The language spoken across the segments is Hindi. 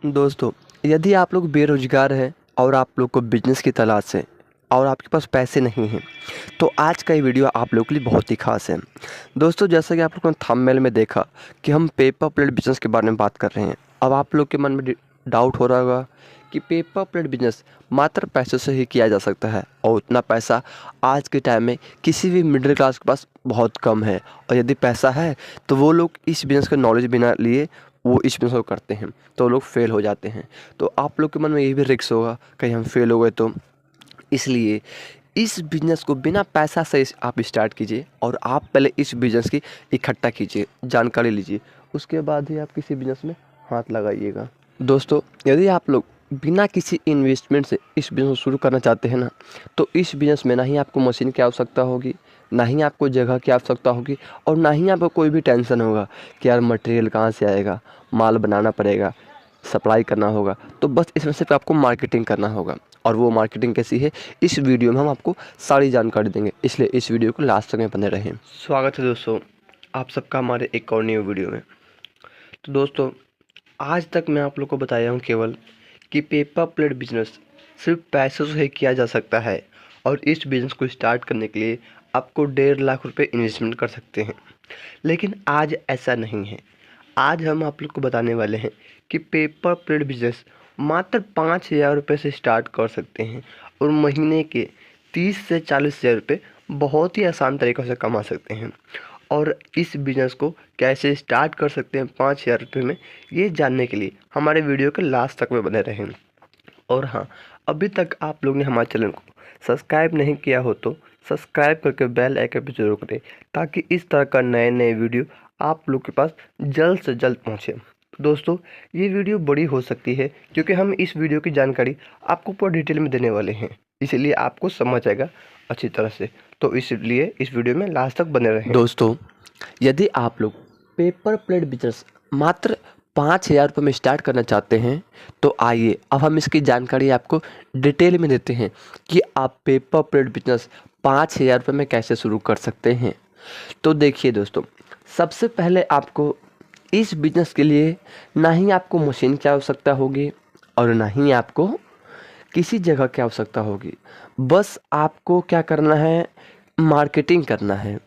दोस्तों, यदि आप लोग बेरोज़गार हैं और आप लोग को बिज़नेस की तलाश है और आपके पास पैसे नहीं हैं, तो आज का ये वीडियो आप लोगों के लिए बहुत ही ख़ास है। दोस्तों, जैसा कि आप लोगों ने थंबनेल में देखा कि हम पेपर प्लेट बिज़नेस के बारे में बात कर रहे हैं। अब आप लोग के मन में डाउट हो रहा होगा कि पेपर प्लेट बिज़नेस मात्र पैसों से ही किया जा सकता है और उतना पैसा आज के टाइम में किसी भी मिडिल क्लास के पास बहुत कम है, और यदि पैसा है तो वो लोग इस बिज़नेस का नॉलेज बिना लिए वो इस बिज़नेस को करते हैं, तो वो लोग फेल हो जाते हैं। तो आप लोग के मन में ये भी रिस्क होगा कहीं हम फेल हो गए तो, इसलिए इस बिज़नेस को बिना पैसा से आप स्टार्ट कीजिए और आप पहले इस बिज़नेस की इकट्ठा कीजिए, जानकारी लीजिए, उसके बाद ही आप किसी बिज़नेस में हाथ लगाइएगा। दोस्तों, यदि आप लोग बिना किसी इन्वेस्टमेंट से इस बिज़नेस को शुरू करना चाहते हैं ना, तो इस बिज़नेस में ना ही आपको मशीन की आवश्यकता होगी, ना ही आपको जगह की आवश्यकता होगी, और ना ही आपको कोई भी टेंशन होगा कि यार मटेरियल कहाँ से आएगा, माल बनाना पड़ेगा, सप्लाई करना होगा। तो बस इसमें सिर्फ आपको मार्केटिंग करना होगा, और वो मार्केटिंग कैसी है इस वीडियो में हम आपको सारी जानकारी देंगे, इसलिए इस वीडियो को लास्ट तक में बने रहें। स्वागत है दोस्तों आप सबका हमारे एक और न्यू वीडियो में। तो दोस्तों, आज तक मैं आप लोग को बताया हूँ केवल कि पेपर प्लेट बिजनेस सिर्फ पैसों से ही किया जा सकता है, और इस बिज़नेस को स्टार्ट करने के लिए आपको 1.5 लाख रुपए इन्वेस्टमेंट कर सकते हैं। लेकिन आज ऐसा नहीं है। आज हम आप लोग को बताने वाले हैं कि पेपर प्लेट बिजनेस मात्र 5,000 रुपये से स्टार्ट कर सकते हैं, और महीने के 30 से 40,000 रुपये बहुत ही आसान तरीक़ों से कमा सकते हैं। और इस बिज़नेस को कैसे स्टार्ट कर सकते हैं 5,000 रुपये में, ये जानने के लिए हमारे वीडियो के लास्ट तक में बने रहें। और हाँ, अभी तक आप लोग ने हमारे चैनल को सब्सक्राइब नहीं किया हो तो सब्सक्राइब करके बेल आइकन पर जरूर करें, ताकि इस तरह का नए नए वीडियो आप लोग के पास जल्द से जल्द पहुँचे। दोस्तों, ये वीडियो बड़ी हो सकती है क्योंकि हम इस वीडियो की जानकारी आपको पूरा डिटेल में देने वाले हैं, इसलिए आपको समझ आएगा अच्छी तरह से, तो इसलिए इस वीडियो में लास्ट तक बने रहें। दोस्तों, यदि आप लोग पेपर प्लेट बिजनेस मात्र 5,000 रुपये में स्टार्ट करना चाहते हैं, तो आइए अब हम इसकी जानकारी आपको डिटेल में देते हैं कि आप पेपर प्लेट बिजनेस 5,000 रुपये में कैसे शुरू कर सकते हैं। तो देखिए दोस्तों, सबसे पहले आपको इस बिज़नेस के लिए ना ही आपको मशीन की आवश्यकता होगी और ना ही आपको किसी जगह की आवश्यकता होगी। बस आपको क्या करना है, मार्केटिंग करना है।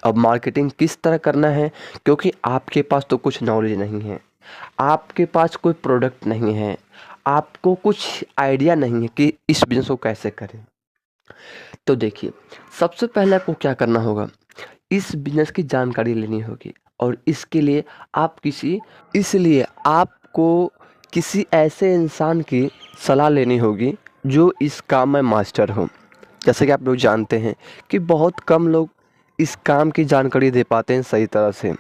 अब मार्केटिंग किस तरह करना है, क्योंकि आपके पास तो कुछ नॉलेज नहीं है, आपके पास कोई प्रोडक्ट नहीं है, आपको कुछ आइडिया नहीं है कि इस बिज़नेस को कैसे करें। तो देखिए, सबसे पहले आपको क्या करना होगा, इस बिज़नेस की जानकारी लेनी होगी, और इसलिए आपको किसी ऐसे इंसान की सलाह लेनी होगी जो इस काम में मास्टर हो। जैसे कि आप लोग जानते हैं कि बहुत कम लोग इस काम की जानकारी दे पाते हैं सही तरह से।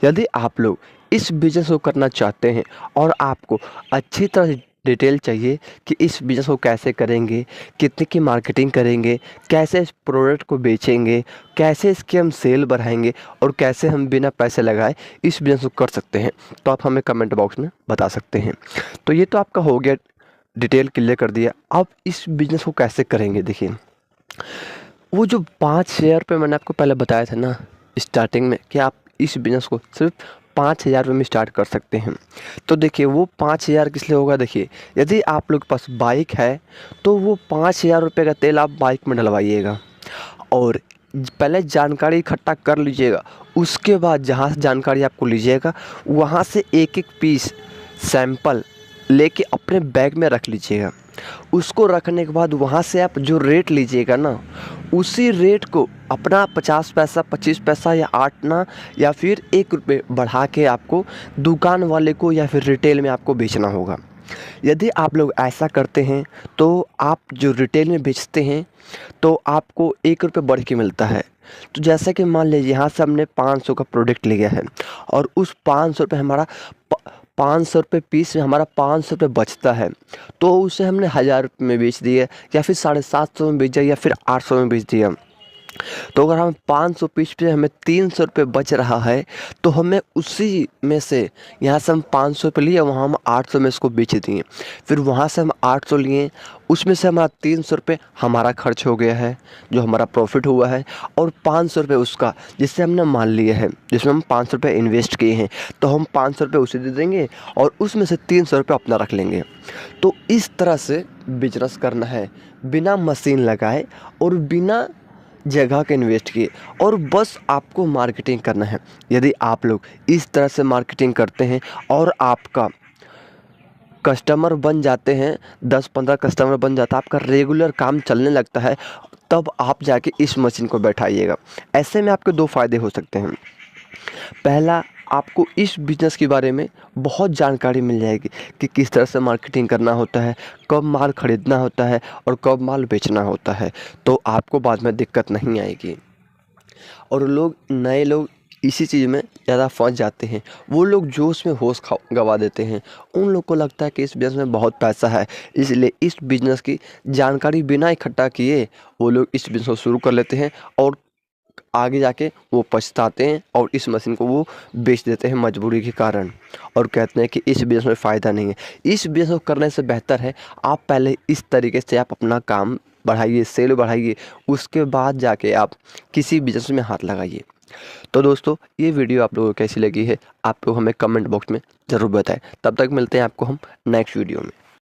यदि आप लोग इस बिज़नेस को करना चाहते हैं और आपको अच्छी तरह से डिटेल चाहिए कि इस बिज़नेस को कैसे करेंगे, कितने की मार्केटिंग करेंगे, कैसे इस प्रोडक्ट को बेचेंगे, कैसे इसकी हम सेल बढ़ाएंगे, और कैसे हम बिना पैसे लगाए इस बिज़नेस को कर सकते हैं, तो आप हमें कमेंट बॉक्स में बता सकते हैं। तो ये तो आपका हो गया, डिटेल क्लियर कर दिया। अब इस बिज़नेस को कैसे करेंगे, देखिए, वो जो 5,000 रुपये मैंने आपको पहले बताया था ना स्टार्टिंग में कि आप इस बिज़नेस को सिर्फ 5,000 रुपये में स्टार्ट कर सकते हैं। तो देखिए, वो 5,000 किस लिए होगा, देखिए, यदि आप लोग के पास बाइक है तो वो 5,000 रुपये का तेल आप बाइक में डलवाइएगा, और पहले जानकारी इकट्ठा कर लीजिएगा। उसके बाद जहाँ से जानकारी आपको लीजिएगा वहाँ से एक एक पीस सैंपल लेके अपने बैग में रख लीजिएगा। उसको रखने के बाद वहाँ से आप जो रेट लीजिएगा ना, उसी रेट को अपना 50 पैसा, 25 पैसा या 8 आना या फिर 1 रुपये बढ़ा के आपको दुकान वाले को या फिर रिटेल में आपको बेचना होगा। यदि आप लोग ऐसा करते हैं तो आप जो रिटेल में बेचते हैं तो आपको 1 रुपये बढ़ के मिलता है। तो जैसा कि मान लीजिए यहाँ से हमने 500 का प्रोडक्ट लिया है, और उस 500 रुपये हमारा 500 रुपये पीस में हमारा 500 रुपये बचता है, तो उसे हमने 1,000 रुपये में बेच दिया, या फिर 750 में बेच दिया, या फिर 800 में बेच दिया। तो अगर हम 500 पीस पे हमें 300 रुपये बच रहा है, तो हमें उसी में से यहाँ से हम 500 पे लिए, वहाँ हम 800 में इसको बेच दिए। फिर वहाँ से हम 800 लिए, उसमें से हमारा 300 रुपये हमारा खर्च हो गया है, जो हमारा प्रॉफिट हुआ है, और 500 रुपये उसका जिससे हमने माल लिए हैं, जिसमें हम 500 रुपये इन्वेस्ट किए हैं, तो हम 500 रुपये उसे दे देंगे और उसमें से 300 रुपये अपना रख लेंगे। तो इस तरह से बिजनेस करना है, बिना मशीन लगाए और बिना जगह के इन्वेस्ट किए, और बस आपको मार्केटिंग करना है। यदि आप लोग इस तरह से मार्केटिंग करते हैं और आपका कस्टमर बन जाते हैं, 10-15 कस्टमर बन जाता है, आपका रेगुलर काम चलने लगता है, तब आप जाके इस मशीन को बैठाइएगा। ऐसे में आपके 2 फ़ायदे हो सकते हैं। पहला, आपको इस बिज़नेस के बारे में बहुत जानकारी मिल जाएगी कि किस तरह से मार्केटिंग करना होता है, कब माल ख़रीदना होता है और कब माल बेचना होता है, तो आपको बाद में दिक्कत नहीं आएगी। और नए लोग इसी चीज़ में ज़्यादा फंस जाते हैं। वो लोग जोश में होश गंवा देते हैं। उन लोग को लगता है कि इस बिज़नेस में बहुत पैसा है, इसलिए इस बिज़नेस की जानकारी बिना इकट्ठा किए वो लोग इस बिज़नेस को शुरू कर लेते हैं, और आगे जाके वो पछताते हैं और इस मशीन को वो बेच देते हैं मजबूरी के कारण, और कहते हैं कि इस बिज़नेस में फ़ायदा नहीं है। इस बिज़नेस को करने से बेहतर है आप पहले इस तरीके से आप अपना काम बढ़ाइए, सेल बढ़ाइए, उसके बाद जाके आप किसी बिज़नेस में हाथ लगाइए। तो दोस्तों, ये वीडियो आप लोगों को कैसी लगी है, आप लोग हमें कमेंट बॉक्स में ज़रूर बताएं। तब तक मिलते हैं आपको हम नेक्स्ट वीडियो में।